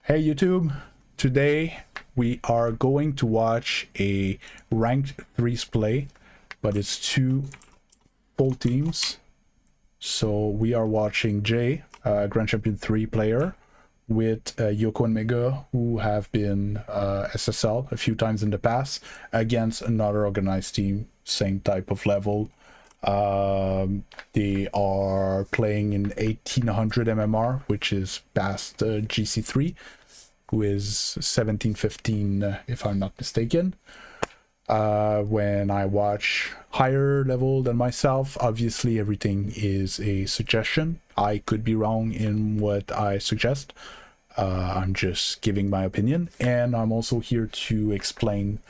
Hey YouTube, today we are going to watch a ranked 3s play, but it's two full teams. So we are watching Jay, Grand Champion 3 player, with Yoko and Mega, who have been SSL a few times in the past, against another organized team, same type of level. They are playing in 1800 MMR, which is past GC3, who is 1715 if I'm not mistaken. When I watch higher level than myself, obviously everything is a suggestion. I could be wrong in what I suggest. I'm just giving my opinion, and I'm also here to explain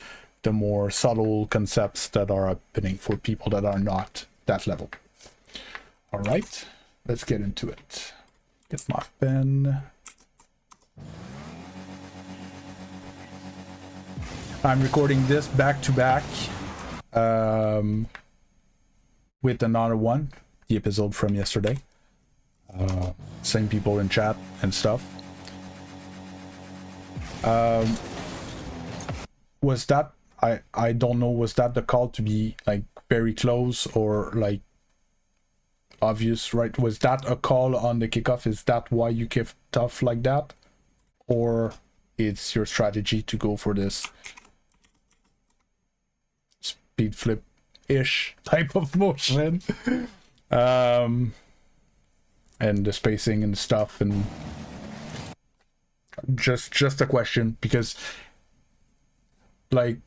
the more subtle concepts that are happening for people that are not that level. All right, let's get into it. Get my pen. I'm recording this back to back with another one, the episode from yesterday. Same people in chat and stuff. Was that, I don't know, was that the call to be like very close or like obvious, right? Was that a call on the kickoff? Is that why you kicked off like that? Or it's your strategy to go for this speed flip-ish type of motion? And the spacing and stuff, and just a question, because like,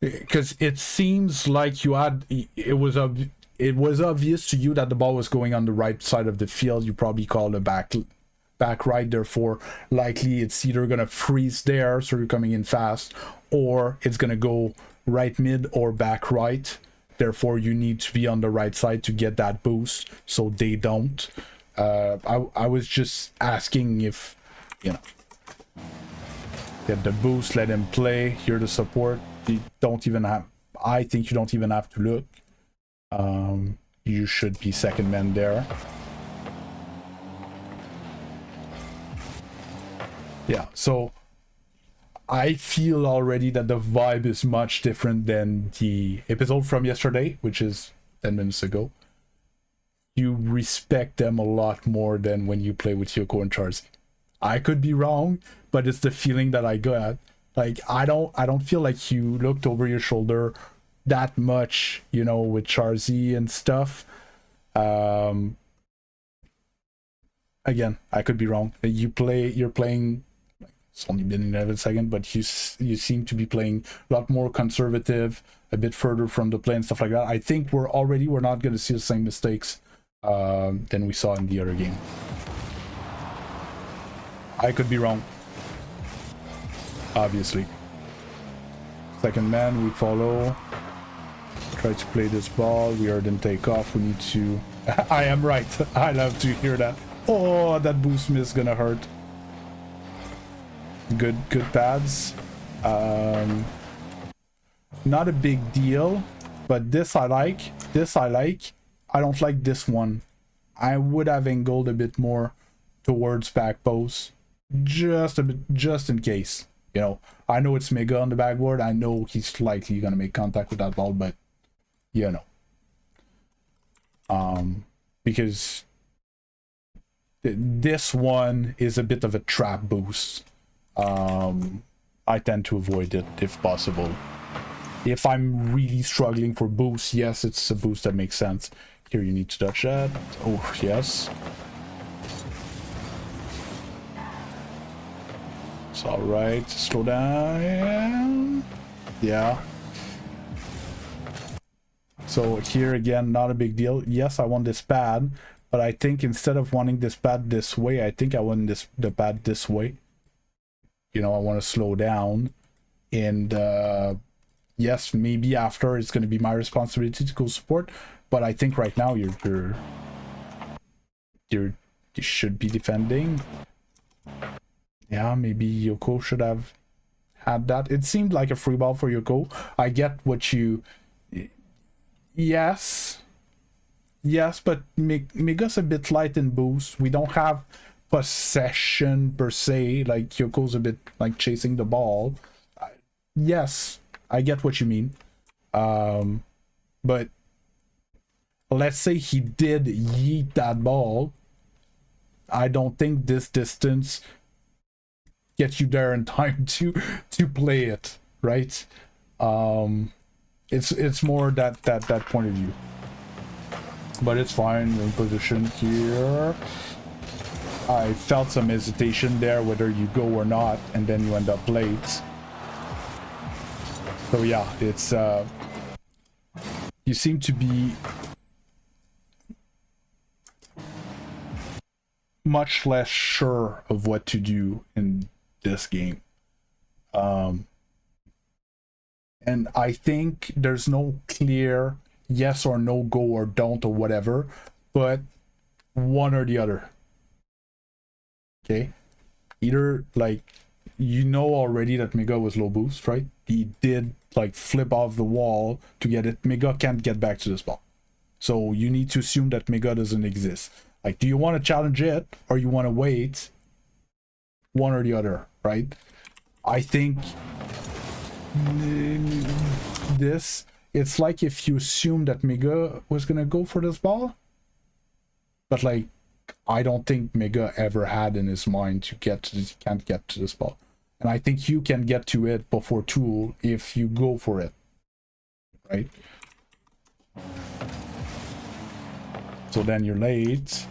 because it seems like you had, it was obvious to you that the ball was going on the right side of the field. You probably called a back right, therefore likely it's either gonna freeze there, so you're coming in fast, or it's gonna go right mid or back right, therefore you need to be on the right side to get that boost, so they don't. I was just asking if, you know, get the boost, let him play, hear the support. You don't even have, I think you don't even have to look. You should be second man there. Yeah, so I feel already that the vibe is much different than the episode from yesterday, which is 10 minutes ago. You respect them a lot more than when you play with Yoko and Charzy. I could be wrong, but it's the feeling that I got. Like, I don't feel like you looked over your shoulder that much, you know, with Charzy and stuff. Again, I could be wrong. You're playing, it's only been 11 seconds, but you seem to be playing a lot more conservative, a bit further from the play and stuff like that. I think we're not going to see the same mistakes than we saw in the other game. I could be wrong, obviously. Second man, we follow. Try to play this ball. We heard him take off. We need to... I am right. I love to hear that. Oh, that boost miss gonna hurt. Good pads. Not a big deal, but this I like. I don't like this one. I would have angled a bit more towards back post. Just a bit, just in case, you know. I know it's Mega on the backboard. I know he's likely gonna make contact with that ball, but you know, because this one is a bit of a trap boost. I tend to avoid it if possible. If I'm really struggling for boost, yes, it's a boost that makes sense. Here you need to dodge that. Oh yes. It's all right. Slow down. Yeah. So here again, not a big deal. Yes, I want this pad, but I think instead of wanting this pad this way, I think I want the pad this way. You know, I want to slow down, and yes, maybe after it's going to be my responsibility to go support, but I think right now you should be defending. Yeah, maybe Yoko should have had that. It seemed like a free ball for Yoko. I get what you... Yes, but Mega's a bit light in boost. We don't have possession per se, like Yoko's a bit like chasing the ball. Yes, I get what you mean. But let's say he did yeet that ball. I don't think this distance gets you there in time to play it, right? It's more that point of view. But it's fine. You're in position here. I felt some hesitation there whether you go or not, and then you end up late. So yeah, it's you seem to be much less sure of what to do in this game. And I think there's no clear yes or no, go or don't or whatever, but one or the other. Okay? Either, like, you know already that Mega was low boost, right? He did, like, flip off the wall to get it. Mega can't get back to the spot. So you need to assume that Mega doesn't exist. Like, do you want to challenge it or you want to wait? One or the other, right? I think this, it's like if you assume that Mega was gonna go for this ball, but like I don't think Mega ever had in his mind to get to this, can't get to this ball, and I think you can get to it before Tool if you go for it, right? So then you're late,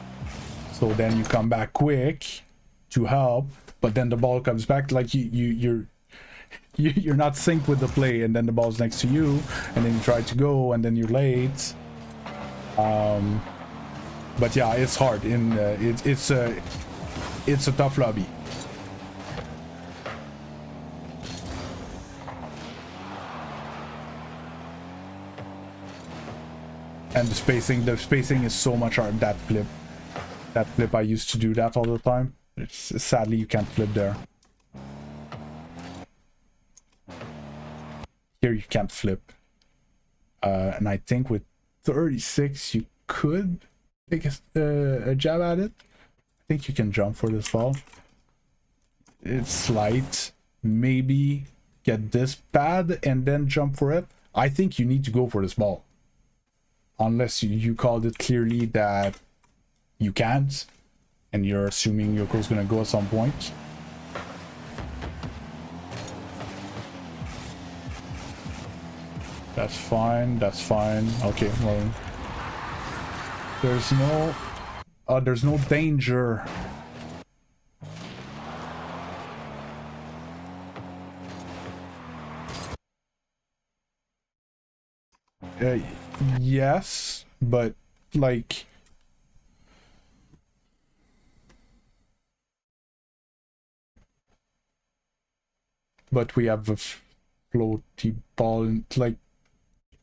so then you come back quick to help, but then the ball comes back, like you're not synced with the play, and then the ball's next to you, and then you try to go, and then you're late. But yeah, it's hard. It's a tough lobby. And the spacing is so much hard. That flip, I used to do that all the time. It's sadly you can't flip there. Here you can't flip, and I think with 36 you could take a jab at it. I think you can jump for this ball. It's slight, maybe get this pad and then jump for it. I think you need to go for this ball, unless you called it clearly that you can't, and you're assuming Yoko's gonna go at some point. That's fine, that's fine. Okay, well, there's no danger. Yes, but like, but we have a floaty ball, and like,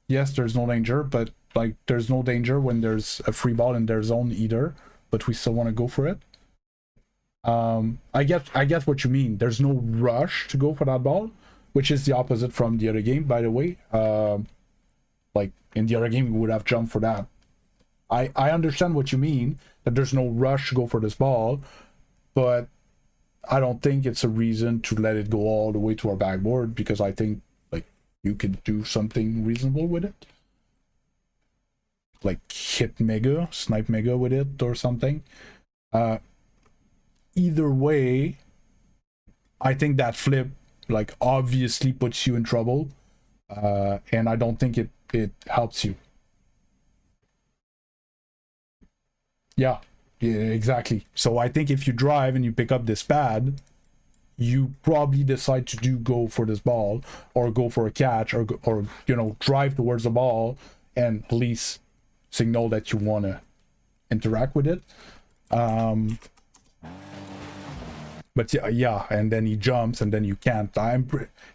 yes, there's no danger, but like there's no danger when there's a free ball in their zone either, but we still want to go for it. I get what you mean. There's no rush to go for that ball, which is the opposite from the other game, by the way. Like in the other game we would have jumped for that. I understand what you mean, that there's no rush to go for this ball, but I don't think it's a reason to let it go all the way to our backboard, because I think like you could do something reasonable with it, like hit Mega, snipe Mega with it or something. Either way, I think that flip like obviously puts you in trouble, and I don't think it helps you. Yeah, exactly. So I think if you drive and you pick up this pad, you probably decide to go for this ball, or go for a catch, or you know, drive towards the ball and at least signal that you want to interact with it. But yeah, and then he jumps and then you can't.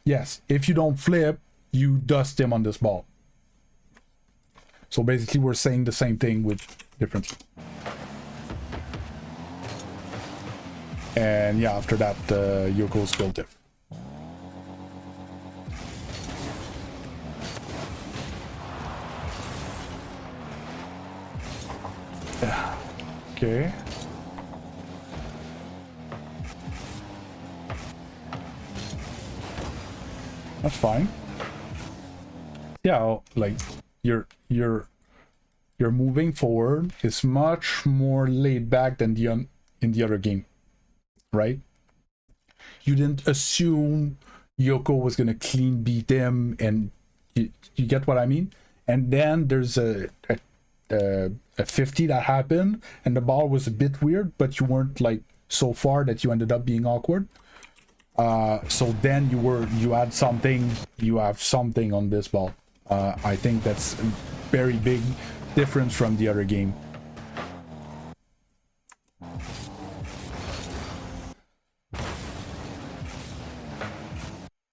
Yes, if you don't flip, you dust him on this ball. So basically we're saying the same thing with different. And yeah, after that, Yoko's still diff. Okay. That's fine. Yeah, like you're moving forward is much more laid back than in the other game, right? You didn't assume Yoko was gonna clean beat him, and you get what I mean. And then there's a 50 that happened, and the ball was a bit weird, but you weren't like so far that you ended up being awkward. So then you have something on this ball. I think that's a very big difference from the other game.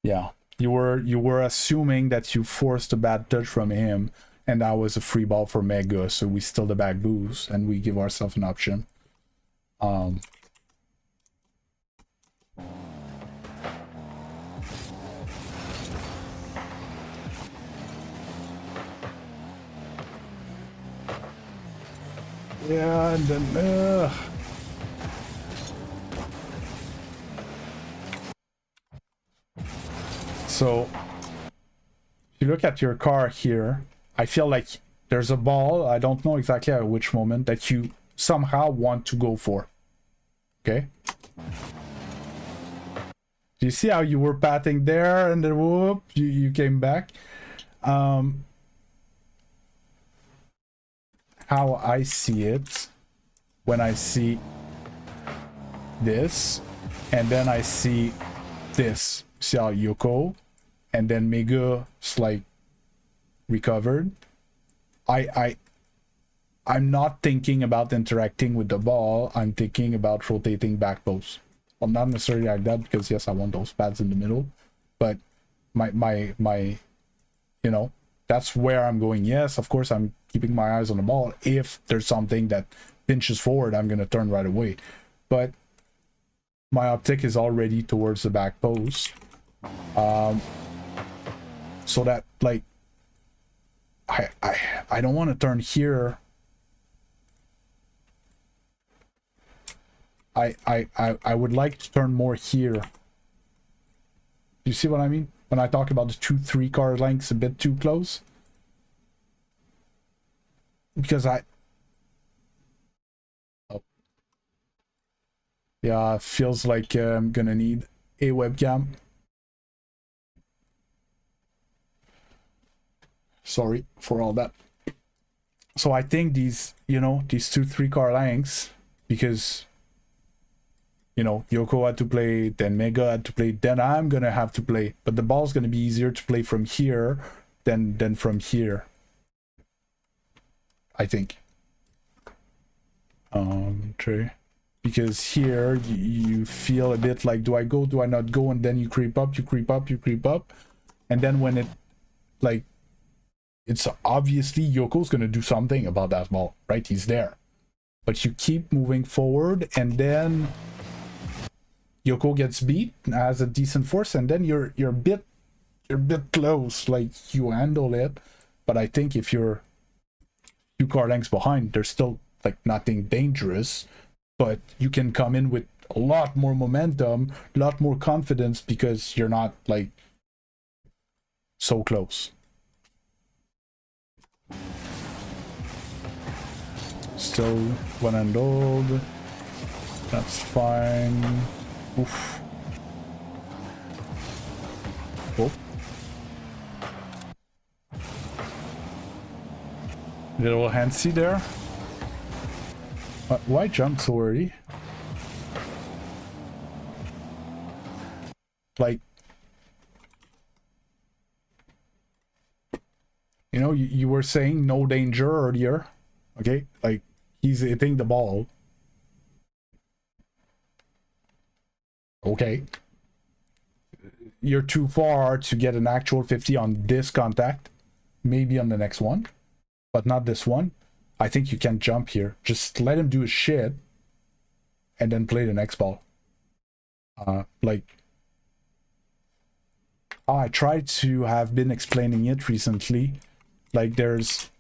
Yeah, you were assuming that you forced a bad touch from him, and that was a free ball for Mega, so we steal the back boost and we give ourselves an option. Yeah, and then so if you look at your car here, I feel like there's a ball, I don't know exactly at which moment, that you somehow want to go for. Okay? Do you see how you were patting there and then whoop, you came back? How I see it, when I see this, and then I see this. See how Yoko, and then Mega is like recovered. I'm not thinking about interacting with the ball. I'm thinking about rotating back post. Well, not necessarily like that, because yes, I want those pads in the middle, but my you know, that's where I'm going. Yes, of course, I'm keeping my eyes on the ball. If there's something that pinches forward, I'm gonna turn right away. But my optic is already towards the back post. So that, like, I don't want to turn here. I would like to turn more here. You see what I mean? When I talk about the 2-3 car lengths a bit too close. Because yeah, it feels like I'm gonna need a webcam. Sorry for all that. So I think these, you know, these 2-3 car lengths, because, you know, Yoko had to play, then Mega had to play, then I'm gonna have to play. But the ball's gonna be easier to play from here than from here, I think. True. Because here you feel a bit like, do I go, do I not go? And then you creep up, you creep up, you creep up. And then when it, like, it's obviously Yoko's gonna do something about that ball, right? He's there. But you keep moving forward, and then Yoko gets beat, has a decent force, and then you're a bit close, like you handle it. But I think if you're 2 car lengths behind, there's still like nothing dangerous, but you can come in with a lot more momentum, a lot more confidence, because you're not like so close. Still one and old. That's fine. Oof. Oh. Little handsy there. Why jump so early? Like, you know, you were saying no danger earlier. Okay, like, he's hitting the ball. Okay. You're too far to get an actual 50 on this contact. Maybe on the next one, but not this one. I think you can jump here. Just let him do his shit and then play the next ball. Like, I tried to have been explaining it recently. Like, there's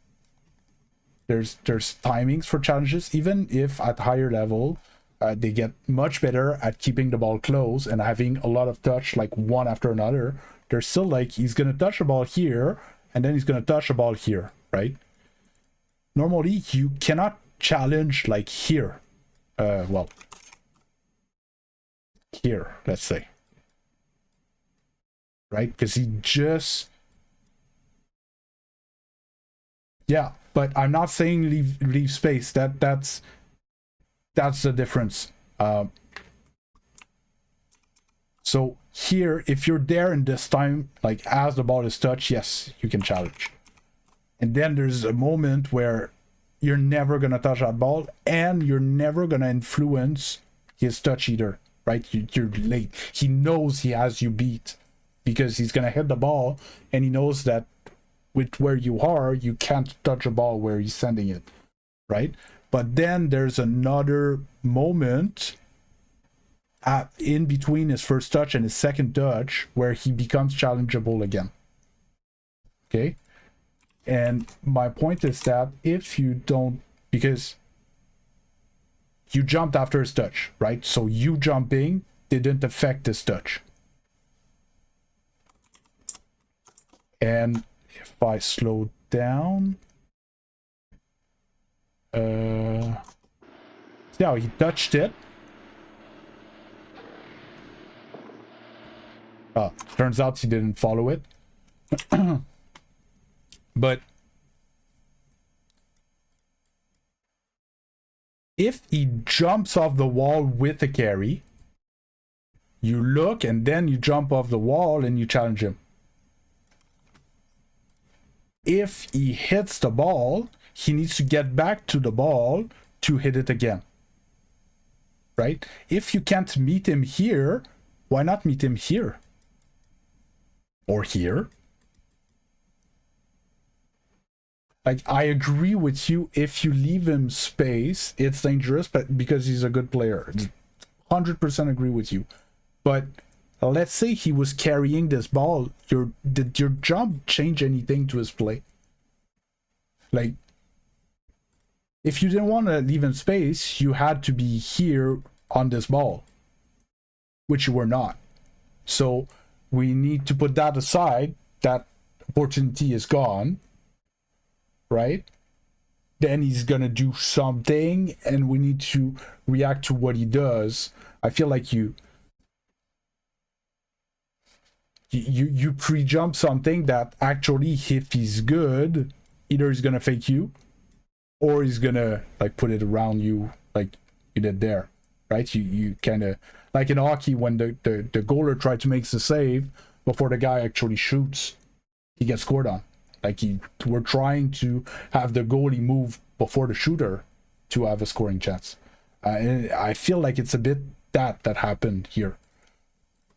timings for challenges, even if at higher level they get much better at keeping the ball close and having a lot of touch, like one after another. there's still like, he's gonna touch the ball here, and then he's gonna touch the ball here, right? Normally, you cannot challenge like here. Well, here, let's say. Right? Because he just... Yeah, but I'm not saying leave space. That's the difference. So here, if you're there in this time, like as the ball is touched, yes, you can challenge. And then there's a moment where you're never gonna touch that ball, and you're never gonna influence his touch either, right? You're late. He knows he has you beat because he's gonna hit the ball, and he knows that with where you are, you can't touch a ball where he's sending it, right? But then there's another moment in between his first touch and his second touch where he becomes challengeable again. Okay? And my point is that if you don't, because you jumped after his touch, right? So you jumping didn't affect his touch. And if I slow down, see how he touched it? Turns out he didn't follow it. But if he jumps off the wall with a carry, you look and then you jump off the wall and you challenge him. If he hits the ball, he needs to get back to the ball to hit it again. Right? If you can't meet him here, why not meet him here? Or here? Like, I agree with you, if you leave him space, it's dangerous, but because he's a good player. 100% agree with you. But let's say he was carrying this ball. Did your jump change anything to his play? Like, if you didn't want to leave him space, you had to be here on this ball, which you were not. So we need to put that aside. That opportunity is gone, right? Then he's gonna do something, and we need to react to what he does. I feel like you pre-jump something that actually, if he's good, either he's gonna fake you, or he's gonna like put it around you like you did there, right? You kind of, like in hockey, when the goaler tried to make the save before the guy actually shoots, he gets scored on. Like, we're trying to have the goalie move before the shooter to have a scoring chance. And I feel like it's a bit that happened here.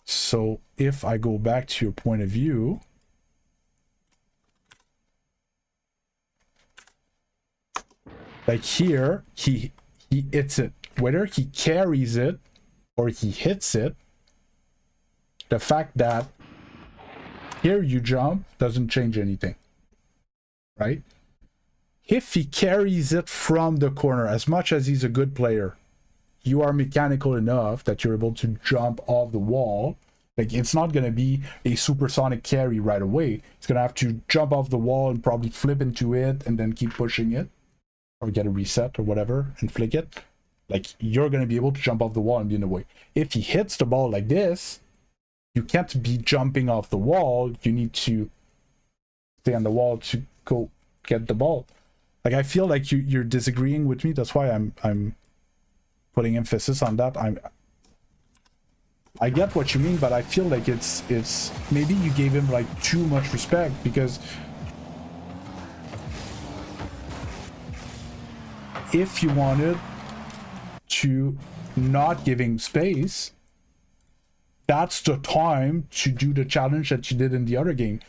So if I go back to your point of view, like here, he hits it. Whether he carries it or he hits it, the fact that here you jump doesn't change anything, right? If he carries it from the corner, as much as he's a good player, you are mechanical enough that you're able to jump off the wall. Like, it's not going to be a supersonic carry right away. It's going to have to jump off the wall and probably flip into it and then keep pushing it, or get a reset or whatever and flick it. Like, you're going to be able to jump off the wall and be in the way. If he hits the ball like this, you can't be jumping off the wall. You need to stay on the wall to go get the ball. Like, I feel like you're disagreeing with me. That's why I'm putting emphasis on that. I get what you mean, but I feel like it's maybe you gave him like too much respect, because if you wanted to not giving space, that's the time to do the challenge that you did in the other game.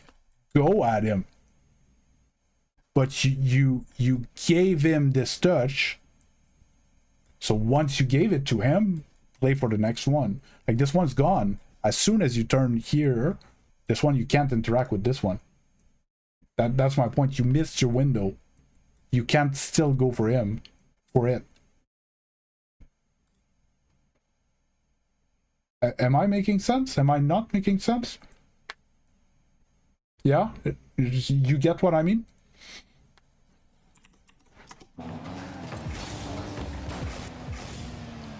Go at him. But you gave him this touch. So once you gave it to him, play for the next one. Like, this one's gone. As soon as you turn here, this one, you can't interact with this one. That's my point. You missed your window. You can't still go for him, for it. Am I making sense? Am I not making sense? Yeah, you get what I mean?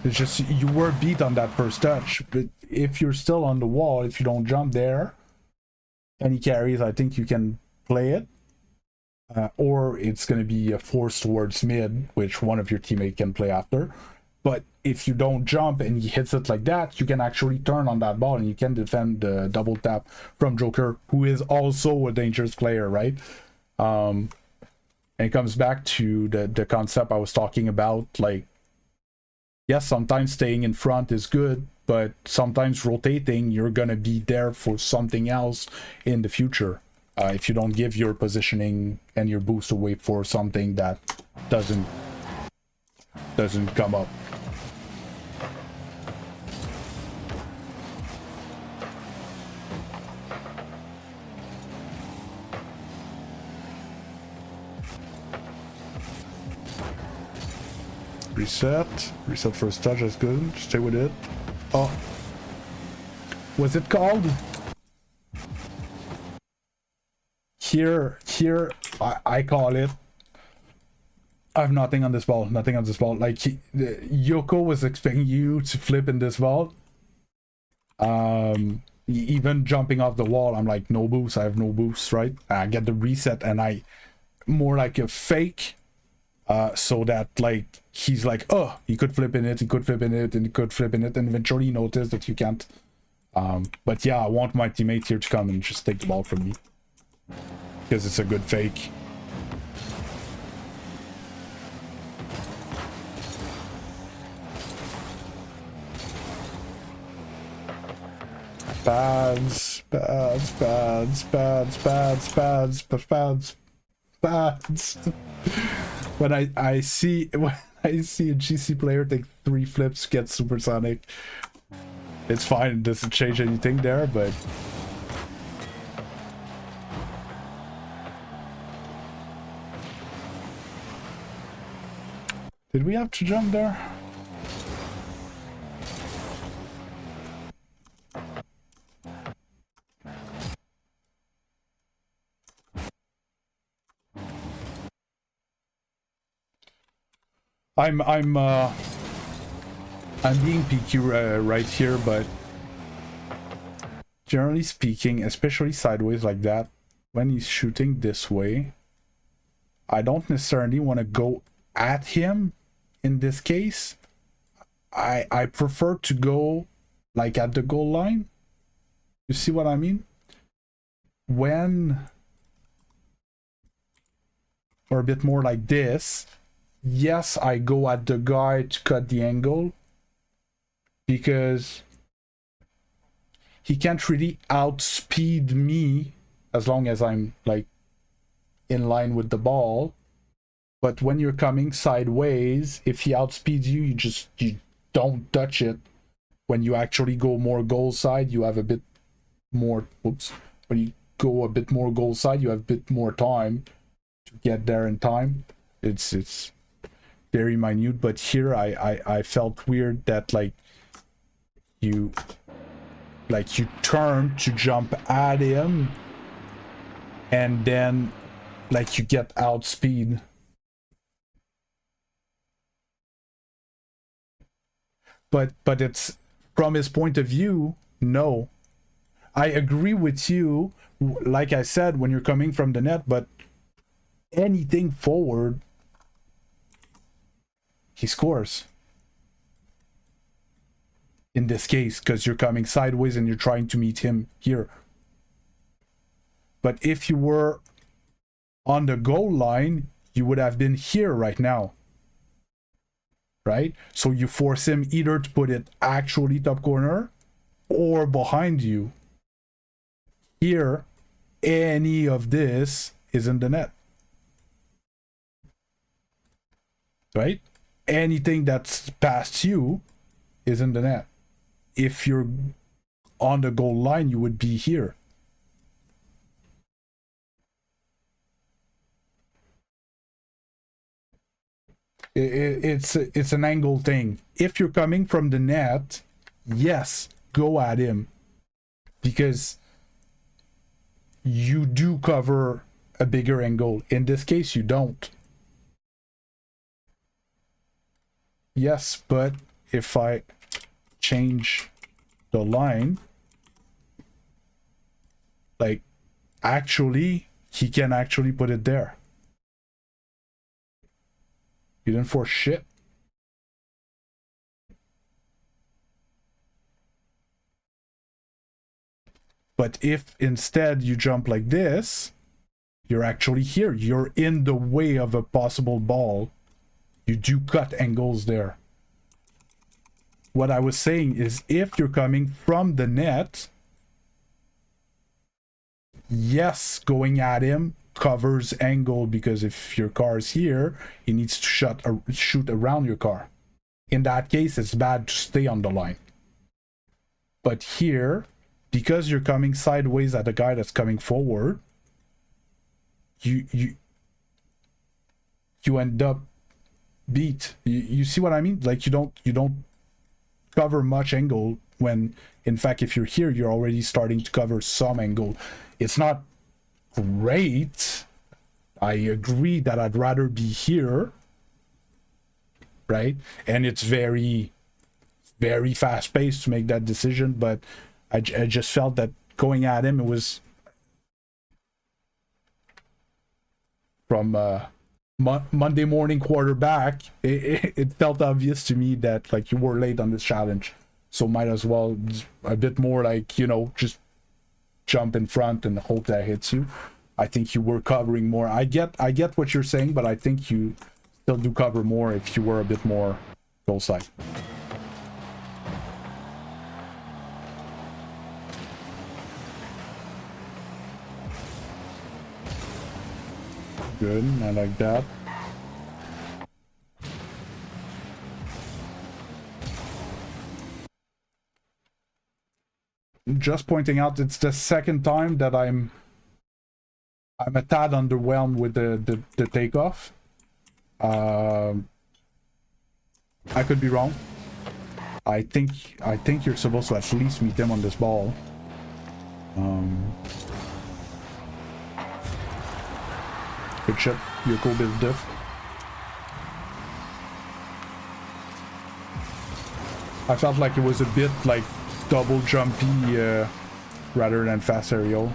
It's just you were beat on that first touch, but if you're still on the wall, if you don't jump there, any carries, I think you can play it. Or it's going to be a force towards mid, which one of your teammates can play after. But if you don't jump and he hits it like that, you can actually turn on that ball and you can defend the double tap from Joker, who is also a dangerous player, right? And it comes back to the concept I was talking about. Like, yes, sometimes staying in front is good, but sometimes rotating, you're going to be there for something else in the future. If you don't give your positioning and your boost away for something that doesn't come up. Reset first touch, that's good. Stay with it. Oh, was it called? Here, I call it. I have nothing on this ball. Like, Yoko was expecting you to flip in this ball. Even jumping off the wall, I'm like, no boost. I have no boost, right? I get the reset, and I more like a fake. So that, like, he's like, oh, he could flip in it, and he could flip in it, and eventually he noticed that you can't. But yeah, I want my teammates here to come and just take the ball from me. Because it's a good fake. Pads. When I see a GC player take 3 flips, get supersonic, it's fine. It doesn't change anything there, but did we have to jump there? I'm being picky right here, but generally speaking, especially sideways like that, when he's shooting this way, I don't necessarily want to go at him. In this case, I prefer to go like at the goal line. You see what I mean? Or a bit more like this. Yes, I go at the guy to cut the angle, because he can't really outspeed me as long as I'm like in line with the ball. But when you're coming sideways, if he outspeeds you, you don't touch it. When you actually go more goal side, you have a bit more, when you go a bit more goal side, you have a bit more time to get there in time. It's very minute, but here I felt weird that like you turn to jump at him and then like you get outspeed. But it's from his point of view, no. I agree with you, like I said, when you're coming from the net, but anything forward, he scores. In this case, because you're coming sideways and you're trying to meet him here. But if you were on the goal line, you would have been here right now. Right? So you force him either to put it actually top corner or behind you. Here, any of this is in the net. Right? Anything that's past you is in the net. If you're on the goal line, you would be here. It's an angle thing. If you're coming from the net, yes, go at him. Because you do cover a bigger angle. In this case, you don't. Yes, but if I change the line, like, actually, he can actually put it there. You didn't force shit. But if instead you jump like this, you're actually here. You're in the way of a possible ball. You do cut angles there. What I was saying is, if you're coming from the net, yes, going at him covers angle, because if your car is here, he needs to shoot around your car. In that case, it's bad to stay on the line. But here, because you're coming sideways at a guy that's coming forward, you end up beat. You see what I mean? Like, you don't cover much angle, when in fact, if you're here, you're already starting to cover some angle. It's not great. I agree that I'd rather be here, right? And it's very, very fast paced to make that decision, but I just felt that going at him, it was from Monday morning quarterback, it felt obvious to me that, like, you were late on this challenge, so might as well a bit more, like, you know, just jump in front and hope that hits you. I think you were covering more. I get what you're saying, but I think you still do cover more if you were a bit more goal side. Good, I like that. Just pointing out, it's the second time that I'm a tad underwhelmed with the takeoff. I could be wrong. I think you're supposed to at least meet him on this ball. Good shot, you're cool bit of diff. I felt like it was a bit like double jumpy rather than fast aerial.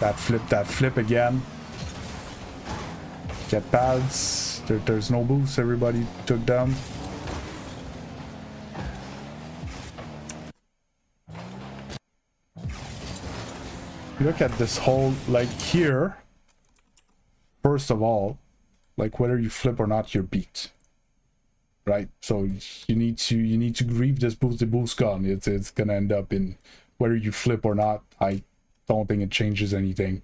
That flip again. Get pads. There's no boost, everybody took them. Look at this whole, like, here, first of all, like, whether you flip or not, you're beat, right? So you need to grieve this boost. The boost gone. It's gonna end up in whether you flip or not. I don't think it changes anything.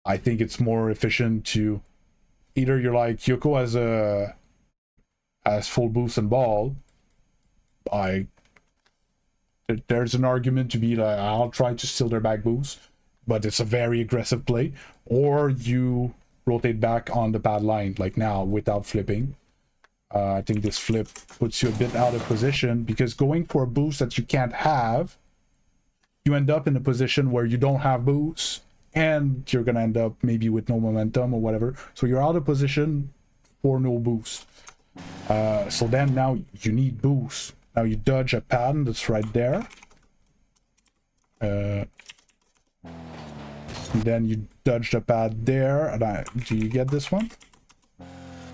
I think it's more efficient to either you're like Yoko as full boost and ball. There's an argument to be like, I'll try to steal their back boost, but it's a very aggressive play. Or you rotate back on the pad line, like now, without flipping. I think this flip puts you a bit out of position, because going for a boost that you can't have, you end up in a position where you don't have boost, and you're gonna end up maybe with no momentum or whatever. So you're out of position for no boost. So then now you need boost. Now you dodge a pad that's right there. And then you dodge the pad there. And do you get this one?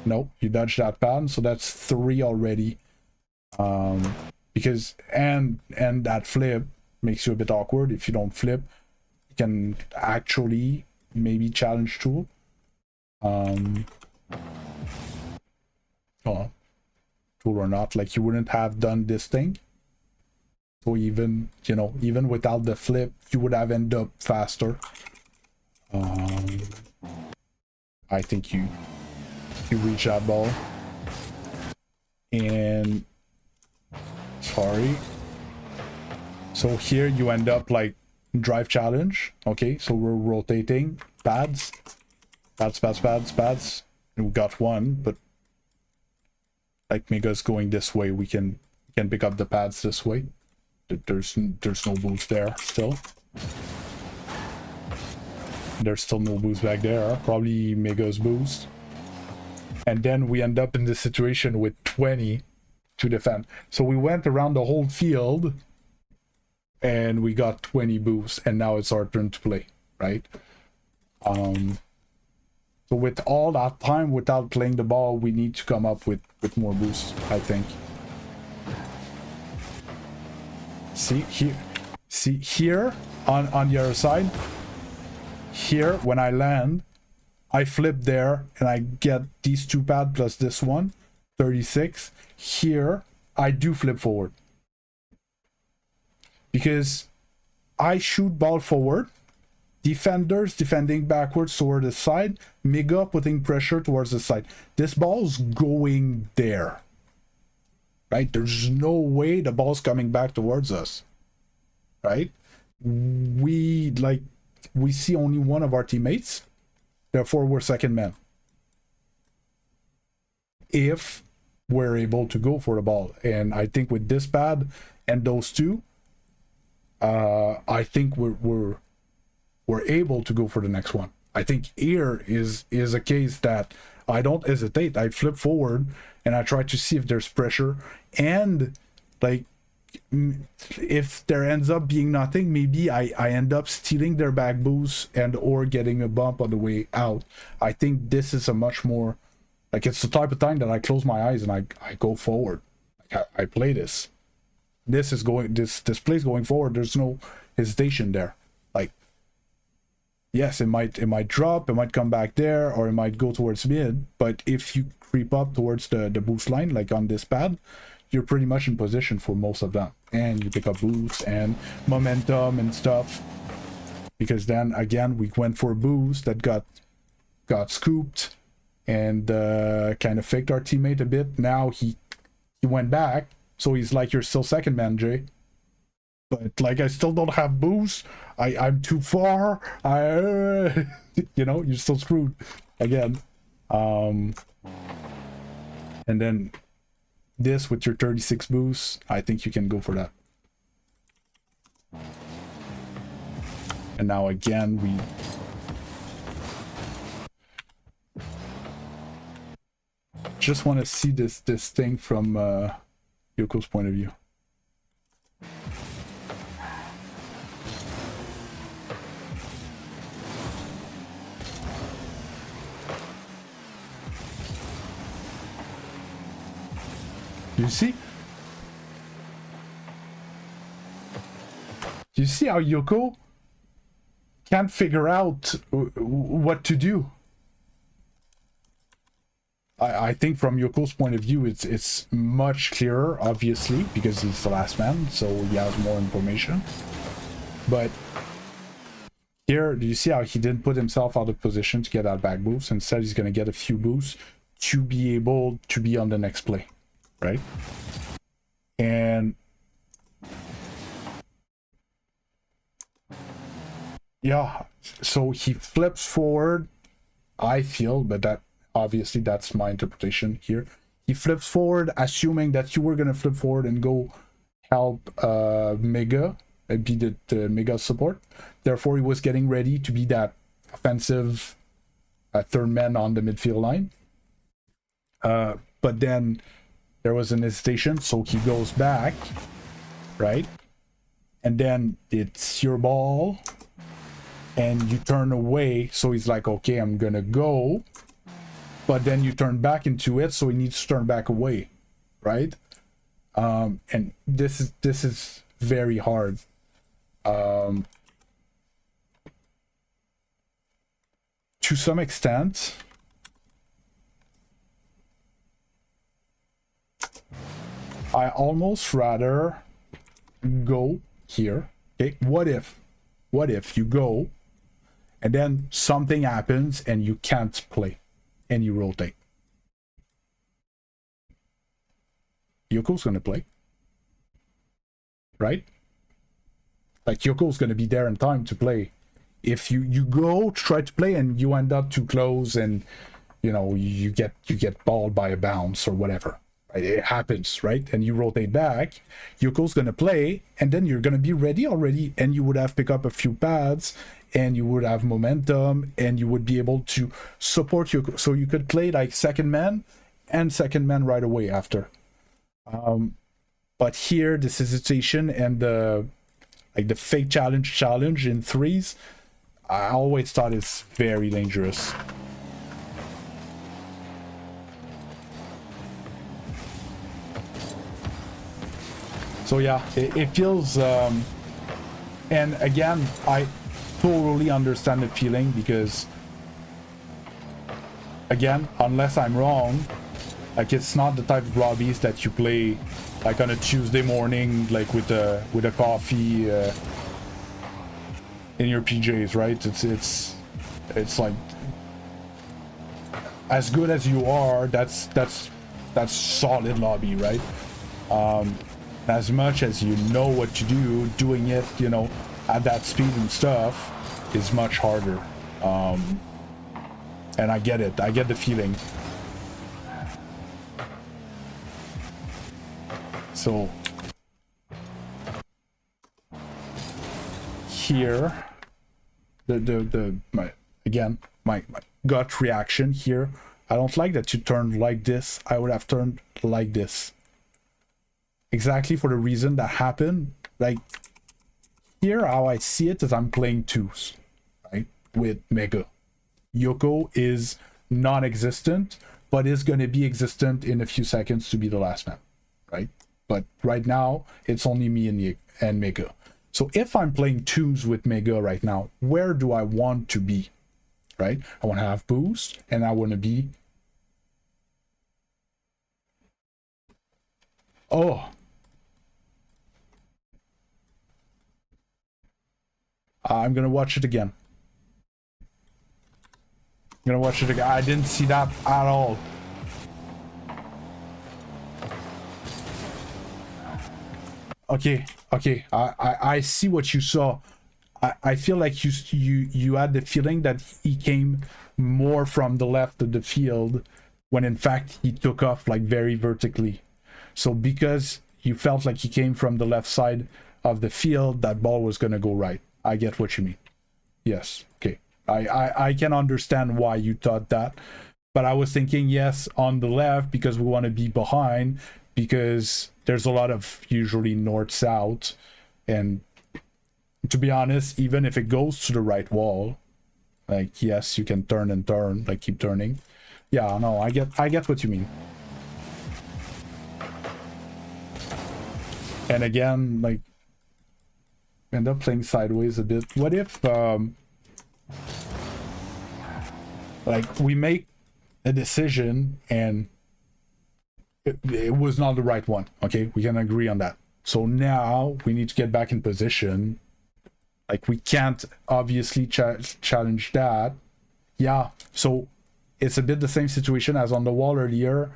Nope, you dodge that pad, so that's 3 already. Because and that flip makes you a bit awkward. If you don't flip, you can actually maybe challenge tool. Tool or not, like, you wouldn't have done this thing. So even, you know, even without the flip, you would have ended up faster. I think you reach that ball. And sorry. So here you end up like drive challenge. Okay, so we're rotating pads. Pads. And we got one, but like Mega's going this way, we can pick up the pads this way. There's no boost there still. There's still no boost back there, probably Mega's boost. And then we end up in this situation with 20 to defend. So we went around the whole field and we got 20 boosts, and now it's our turn to play, right? So with all that time without playing the ball, we need to come up with more boosts, I think. See here on the other side, here when I land, I flip there and I get these two pad plus this one, 36. Here I do flip forward because I shoot ball forward, defenders defending backwards toward the side, Mega putting pressure towards the side. This ball's going there, right? There's no way the ball's coming back towards us, right? We see only one of our teammates, therefore we're second man. If we're able to go for the ball, and I think with this pad and those two, I think we're able to go for the next one. I think here is a case that I don't hesitate. I flip forward and I try to see if there's pressure, and like if there ends up being nothing, maybe I end up stealing their back boost and or getting a bump on the way out. I think this is a much more like, it's the type of time that I close my eyes and I go forward. I play this. This is going, this play's going forward. There's no hesitation there. Like, yes, it might drop, it might come back there, or it might go towards mid, but if you creep up towards the boost line, like on this pad, you're pretty much in position for most of them, and you pick up boosts and momentum and stuff, because then again we went for a boost that got scooped and kind of faked our teammate a bit. Now he went back, so he's like, you're still second man, Jay, but like I still don't have boost, I'm too far, you know, you're still screwed again. And then this with your 36 boosts, I think you can go for that. And now again we just want to see this thing from Yoko's point of view. You see? You see how Yoko can't figure out what to do? I think from Yoko's point of view, it's much clearer, obviously, because he's the last man, so he has more information. But here, do you see how he didn't put himself out of position to get that back boost? Instead, he's going to get a few boosts to be able to be on the next play, right? And yeah, so he flips forward, I feel, but that obviously that's my interpretation here. He flips forward assuming that you were going to flip forward and go help Mega and be the Mega support. Therefore, he was getting ready to be that offensive third man on the midfield line. But then there was an hesitation, so he goes back, right? And then it's your ball, and you turn away, so he's like, okay, I'm gonna go. But then you turn back into it, so he needs to turn back away, right? And this is very hard. To some extent, I almost rather go here. Okay, what if you go and then something happens and you can't play and you rotate? Yoko's gonna play, right? Like, Yoko's gonna be there in time to play. If you go to try to play and you end up too close and, you know, you get balled by a bounce or whatever, It happens, right? And you rotate back, Yoko's gonna play, and then you're gonna be ready already, and you would have picked up a few pads, and you would have momentum, and you would be able to support Yoko. So you could play like second man and second man right away after. But here, this hesitation and the fake challenge in threes, I always thought it's very dangerous. So yeah, it feels, and again, I totally understand the feeling, because again, unless I'm wrong, like, it's not the type of lobbies that you play like on a Tuesday morning, like with a coffee in your PJs, right? It's like, as good as you are, that's solid lobby, right? As much as you know what to do, doing it, you know, at that speed and stuff is much harder. And I get it. I get the feeling. So here, my gut reaction here, I don't like that you turned like this. I would have turned like this. Exactly for the reason that happened. Like, here, how I see it is I'm playing twos, right? With Mega. Yoko is non-existent, but is going to be existent in a few seconds to be the last man, right? But right now, it's only me and Mega. So if I'm playing twos with Mega right now, where do I want to be, right? I want to have boost, and I want to be... Oh. I'm going to watch it again. I'm going to watch it again. I didn't see that at all. Okay, I see what you saw. I feel like you had the feeling that he came more from the left of the field, when in fact he took off like very vertically. So because you felt like he came from the left side of the field, that ball was gonna go right. I get what you mean. Yes, okay. I can understand why you thought that, but I was thinking, yes, on the left, because we want to be behind, because there's a lot of usually north-south, and to be honest, even if it goes to the right wall, like, yes, you can turn and turn, like, keep turning. Yeah, no, I get what you mean. And again, like, end up playing sideways a bit. What if, like, we make a decision and it was not the right one, okay? We can agree on that. So now we need to get back in position. Like, we can't obviously challenge that. Yeah, so it's a bit the same situation as on the wall earlier,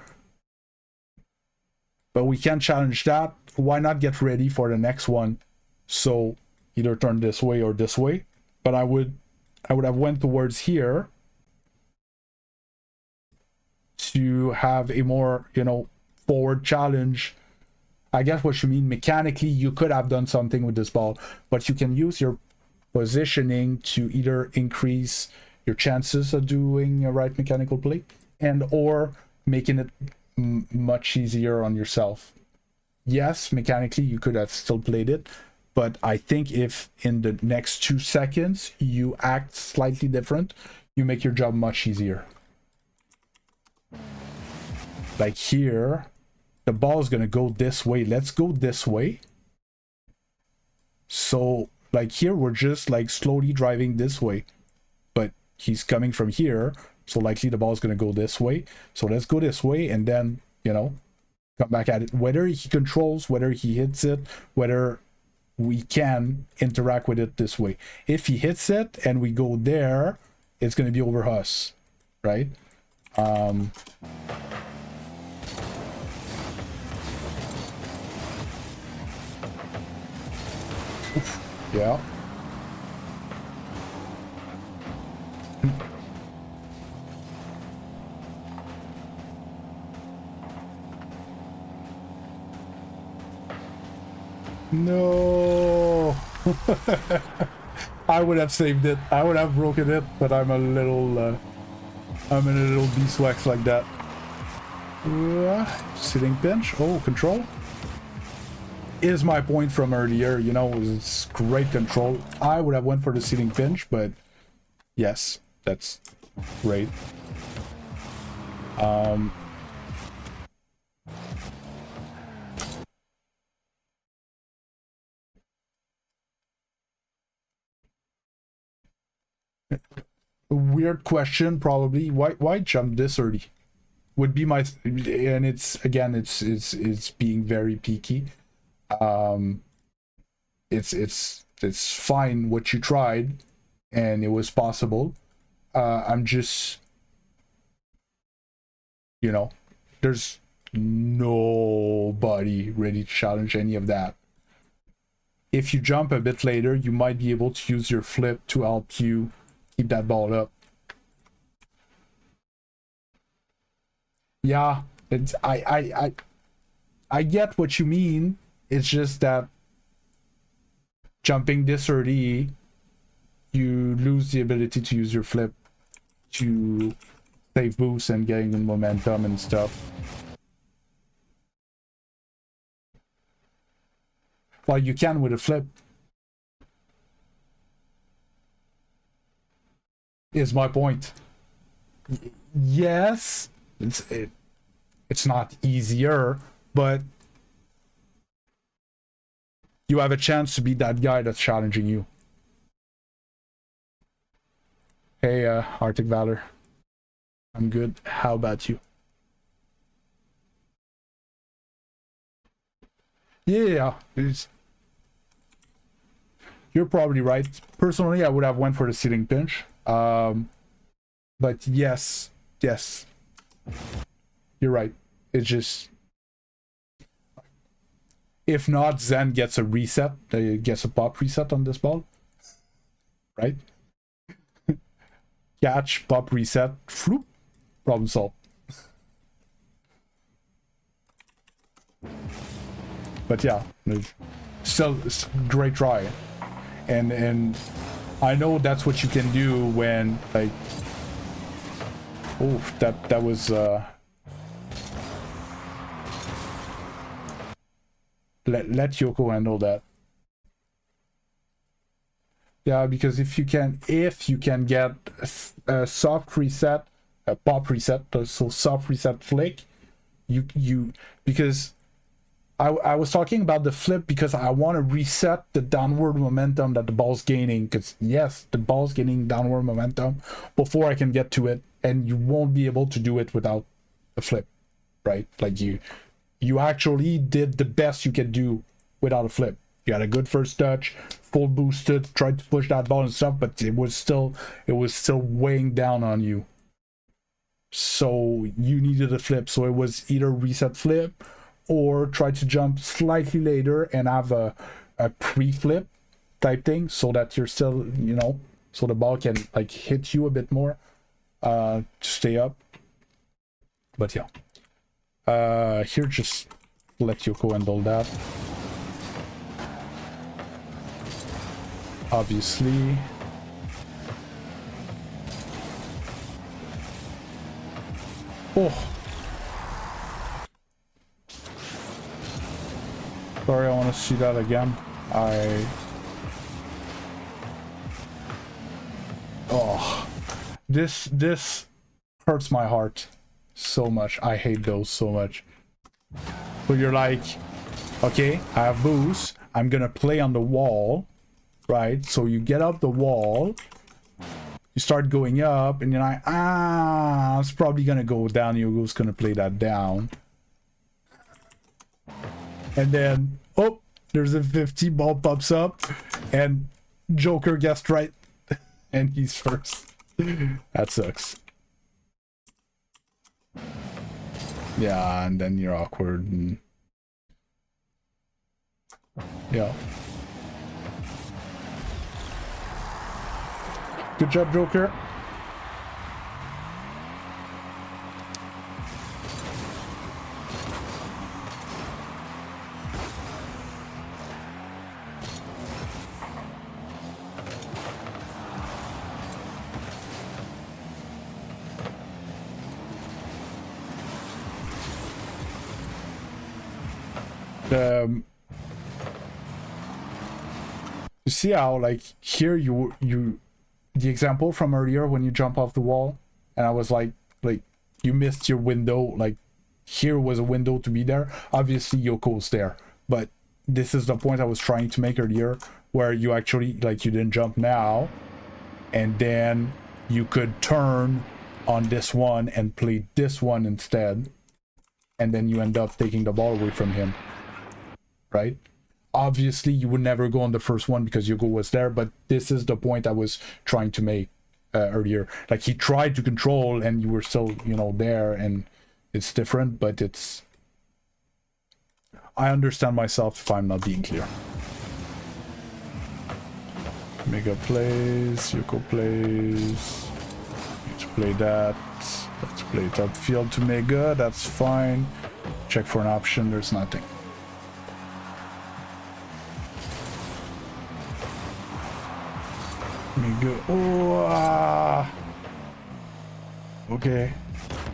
but we can't challenge that. Why not get ready for the next one? So either turn this way or this way, but I would have went towards here to have a more, you know, forward challenge. I guess what you mean. Mechanically, you could have done something with this ball, but you can use your positioning to either increase your chances of doing a right mechanical play, and or making it much easier on yourself. Yes, mechanically you could have still played it, but I think if in the next 2 seconds you act slightly different, you make your job much easier. Like here, the ball is gonna go this way. Let's go this way. So like here, we're just like slowly driving this way, but he's coming from here, so likely the ball is gonna go this way. So let's go this way, and then, you know, come back at it. Whether he controls, whether he hits it, whether we can interact with it this way. If he hits it and we go there, it's gonna be over us, right? Oof. Yeah. No. I would have saved it. I would have broken it, but I'm a little beeswax like that. Sitting pinch. Oh, control. Is my point from earlier, you know, it's great control. I would have went for the sitting pinch, but yes, that's great. Weird question, probably. Why jump this early? Would be my, and it's again, it's being very peaky. It's fine what you tried, and it was possible. I'm just, you know, there's nobody ready to challenge any of that. If you jump a bit later, you might be able to use your flip to help you keep that ball up. Yeah, it's I get what you mean. It's just that jumping this early, you lose the ability to use your flip to save boost and getting the momentum and stuff. Well, you can with a flip. Is my point. Yes, it's not easier, but you have a chance to be that guy that's challenging you. Hey, Arctic Valor. I'm good. How about you? Yeah, you're probably right. Personally, I would have went for the sitting pinch. But yes, you're right. It's just, if not, Zen gets a reset. Gets a pop reset on this ball, right? Catch, pop reset, floop, problem solved. But yeah, still great try, and I know that's what you can do when, like, oh, that was let Yoko handle that. Yeah, because if you can get a soft reset, a pop reset, so soft reset flick, you because I was talking about the flip because I want to reset the downward momentum that the ball's gaining, because yes, the ball's gaining downward momentum before I can get to it, and you won't be able to do it without a flip, right? Like you actually did the best you could do without a flip. You had a good first touch, full boosted, tried to push that ball and stuff, but it was still weighing down on you. So you needed a flip. So it was either reset flip or try to jump slightly later and have a pre-flip type thing, so that you're still, you know, so the ball can like hit you a bit more to stay up. But yeah, here, just let Yoko handle that. Obviously. Oh. Sorry, I want to see that again. Oh. This hurts my heart so much. I hate those so much. So you're like, okay, I have boost. I'm gonna play on the wall, right? So you get up the wall, you start going up, and you're like, it's probably gonna go down. Yogo's gonna play that down. And then, oh, there's a 50, ball pops up, and Joker guessed right, and he's first. That sucks. Yeah, and then you're awkward. And yeah. Good job, Joker. You see how like here you the example from earlier when you jump off the wall, and I was like you missed your window. Like here was a window to be there. Obviously Yoko's there, but this is the point I was trying to make earlier, where you actually like you didn't jump now, and then you could turn on this one and play this one instead, and then you end up taking the ball away from him, right? Obviously you would never go on the first one because Yoko was there, but this is the point I was trying to make earlier. Like he tried to control and you were still, you know, there, and it's different, but it's, I understand myself if I'm not being clear. Mega plays, Yoko plays. Need to play that. Let's play it upfield to Mega, that's fine. Check for an option, there's nothing. Mega, oh, okay.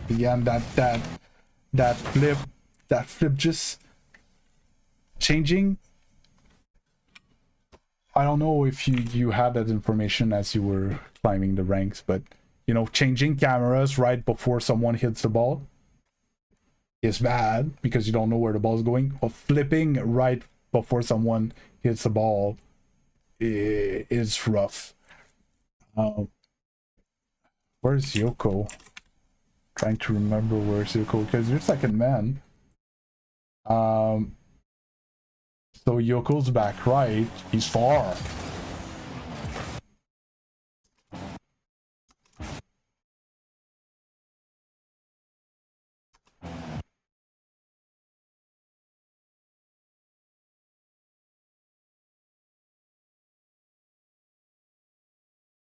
Again, that flip just changing. I don't know if you had that information as you were climbing the ranks, but you know, changing cameras right before someone hits the ball is bad because you don't know where the ball is going. Or flipping right before someone hits the ball is rough. Where's Yoko? Trying to remember where's Yoko, because you're second man. So Yoko's back right. He's far.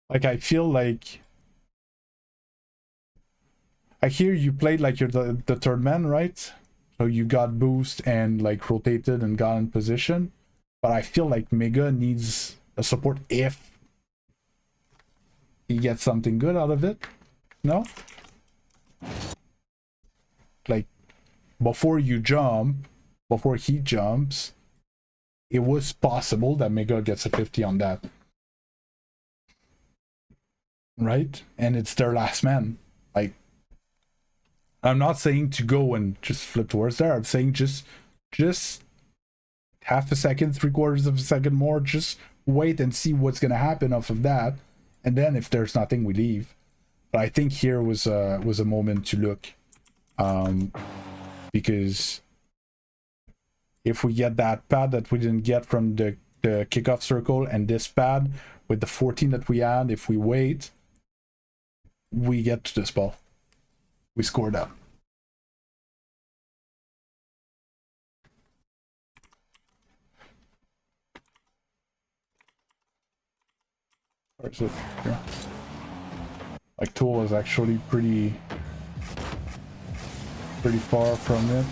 Like I feel like I hear you played like you're the third man, right? So you got boost and like rotated and got in position. But I feel like Mega needs a support if he gets something good out of it. No? Like before you jump, before he jumps, it was possible that Mega gets a 50 on that. Right? And it's their last man. Like, I'm not saying to go and just flip towards there. I'm saying just half a second, 3/4 of a second more, just wait and see what's gonna happen off of that, and then if there's nothing, we leave. But I think here was a moment to look, because if we get that pad that we didn't get from the kickoff circle, and this pad with the 14 that we had, if we wait, we get to this ball. We score that. Or is it here? Like Tool is actually pretty far from it.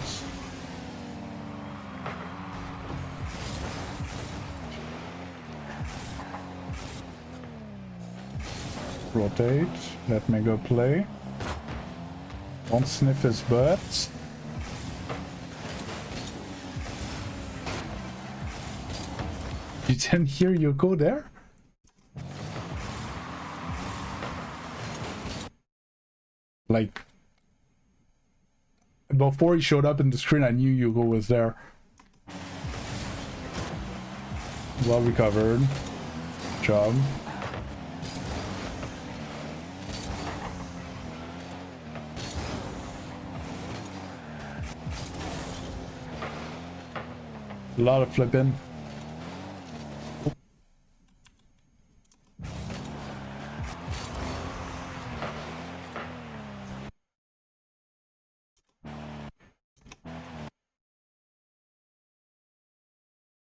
Rotate, let Mega play. Don't sniff his butt. You didn't hear Yoko there? Like, before he showed up in the screen, I knew Yoko was there. Well recovered. Job. A lot of flipping.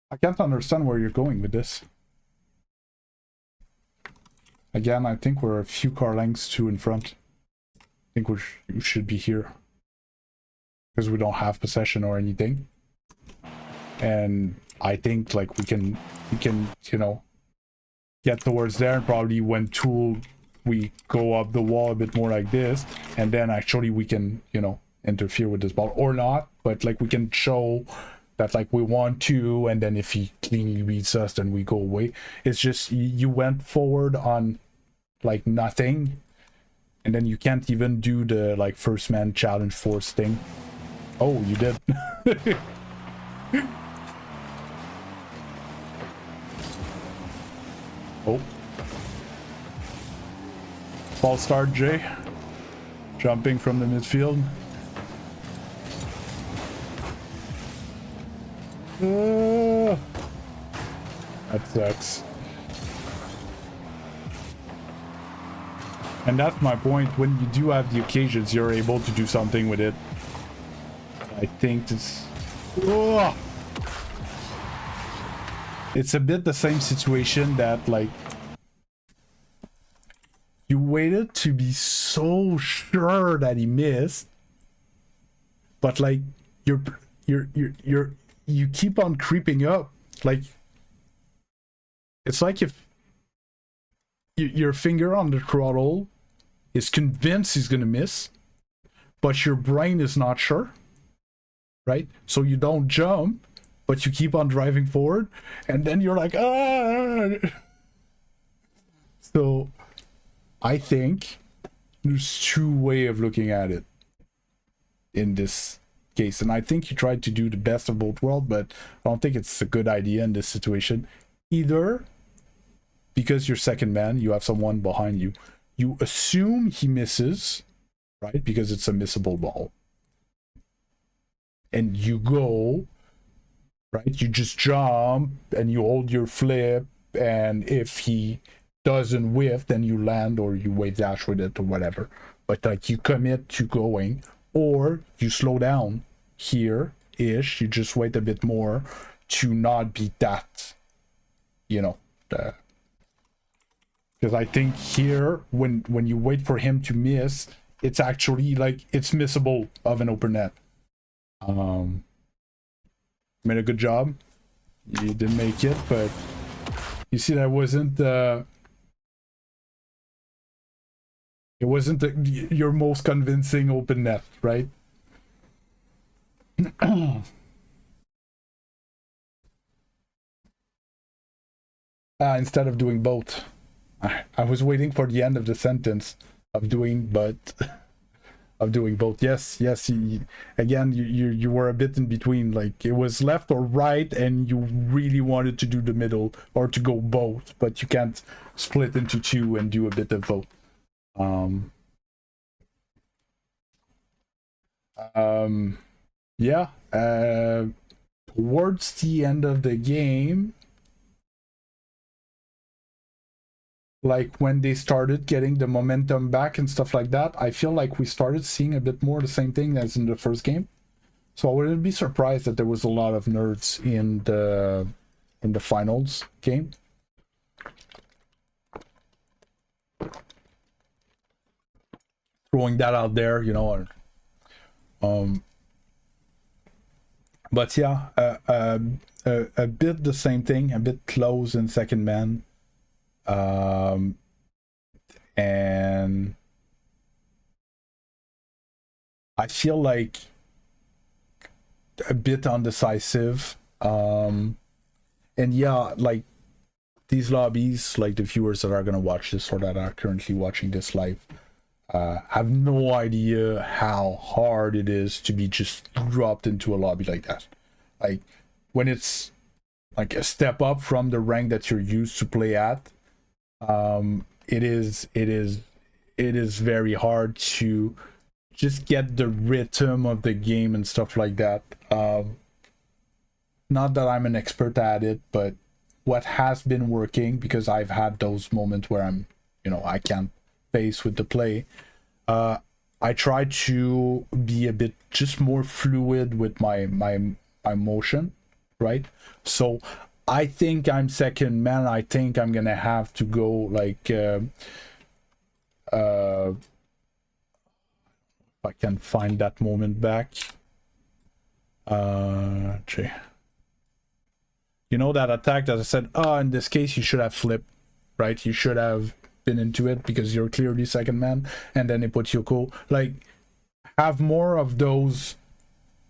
I can't understand where you're going with this. Again, I think we're a few car lengths too in front. I think we should be here. Because we don't have possession or anything. And I think like we can you know, get towards there, and probably when Tool we go up the wall a bit more like this, and then actually we can, you know, interfere with this ball or not, but like we can show That like we want to, and then if he cleanly beats us, then we go away. It's just you went forward on like nothing, and then you can't even do the like first man challenge force thing. Oh, you did. Oh. False start, Jay. Jumping from the midfield. That sucks. And that's my point. When you do have the occasions, you're able to do something with it. I think it's... Oh! It's a bit the same situation that, like... You waited to be so sure that he missed. But, like, you keep on creeping up. Like... It's like if... Your finger on the throttle is convinced he's gonna miss, but your brain is not sure, right? So you don't jump, but you keep on driving forward, and then you're like, ah! So I think there's two ways of looking at it in this case, and I think you tried to do the best of both worlds, but I don't think it's a good idea in this situation. Either because you're second man, you have someone behind you, you assume he misses, right? Because it's a missable ball. And you go, right? You just jump and you hold your flip, and if he doesn't whiff, then you land or you wave dash with it or whatever. But like you commit to going, or you slow down here-ish, you just wait a bit more to not be that, you know, because I think here, when you wait for him to miss, it's actually like it's missable of an open net. Made a good job. You didn't make it, but you see that wasn't it wasn't your most convincing open net, right? Instead of doing both. I was waiting for the end of the sentence of doing, but of doing both. Yes, again, you were a bit in between. Like it was left or right, and you really wanted to do the middle or to go both, but you can't split into two and do a bit of both. Yeah. Towards the end of the game, like when they started getting the momentum back and stuff like that, I feel like we started seeing a bit more the same thing as in the first game. So I wouldn't be surprised that there was a lot of nerds in the finals game. Throwing that out there, you know. But yeah, a bit the same thing, a bit close in second man. And I feel like a bit undecisive. And yeah, like these lobbies, like the viewers that are gonna watch this or that are currently watching this live, have no idea how hard it is to be just dropped into a lobby like that. Like when it's like a step up from the rank that you're used to play at, it is very hard to just get the rhythm of the game and stuff like that. Not that I'm an expert at it, but what has been working, because I've had those moments where I'm, you know, I can't pace with the play. I try to be a bit just more fluid with my motion, right? So I think I'm second man. I think I'm gonna have to go like if I can find that moment back. Gee. You know that attack that I said, in this case you should have flipped, right? You should have been into it because you're clearly second man, and then it puts you cool. Like, have more of those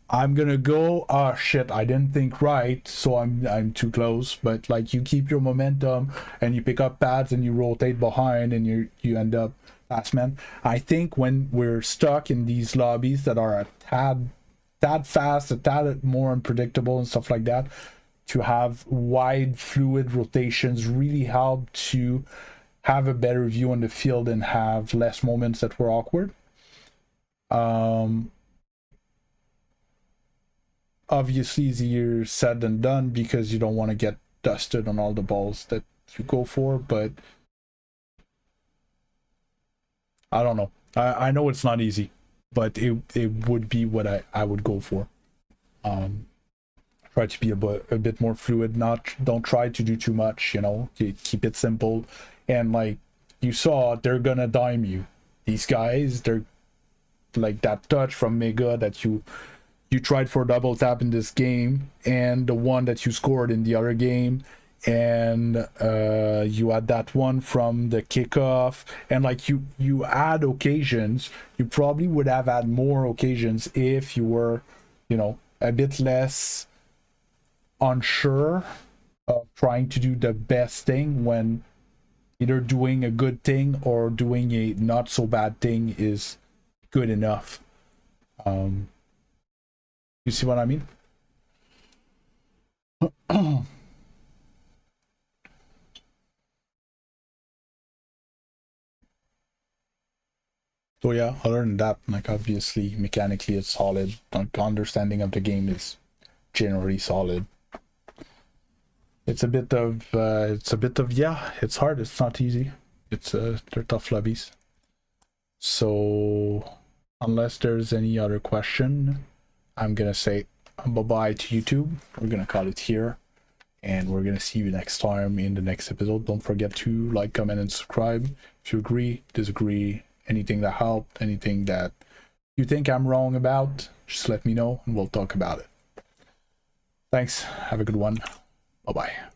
I'm gonna go, oh shit, I didn't think right, so I'm too close. But like, you keep your momentum and you pick up pads and you rotate behind and you end up last man. I think when we're stuck in these lobbies that are a tad fast, a tad more unpredictable and stuff like that, to have wide fluid rotations really help to have a better view on the field and have less moments that were awkward. Obviously easier said than done because you don't want to get dusted on all the balls that you go for, but I don't know. I know it's not easy, but it would be what I would go for. Try to be a bit more fluid, don't try to do too much, you know, keep it simple. And like you saw, they're gonna dime you. These guys, they're like that touch from Mega that you tried for double tap in this game, and the one that you scored in the other game, and you had that one from the kickoff, and like you had occasions. You probably would have had more occasions if you were, you know, a bit less unsure of trying to do the best thing when either doing a good thing or doing a not so bad thing is good enough. You see what I mean? So yeah, other than that, like obviously mechanically it's solid. Like understanding of the game is generally solid. It's a bit of yeah, it's hard, it's not easy. It's they're tough lobbies. So unless there's any other question, I'm gonna say bye-bye to YouTube. We're gonna call it here, and we're gonna see you next time in the next episode. Don't forget to like, comment, and subscribe. If you agree, disagree, anything that helped, anything that you think I'm wrong about, just let me know and we'll talk about it. Thanks, have a good one. Bye-bye.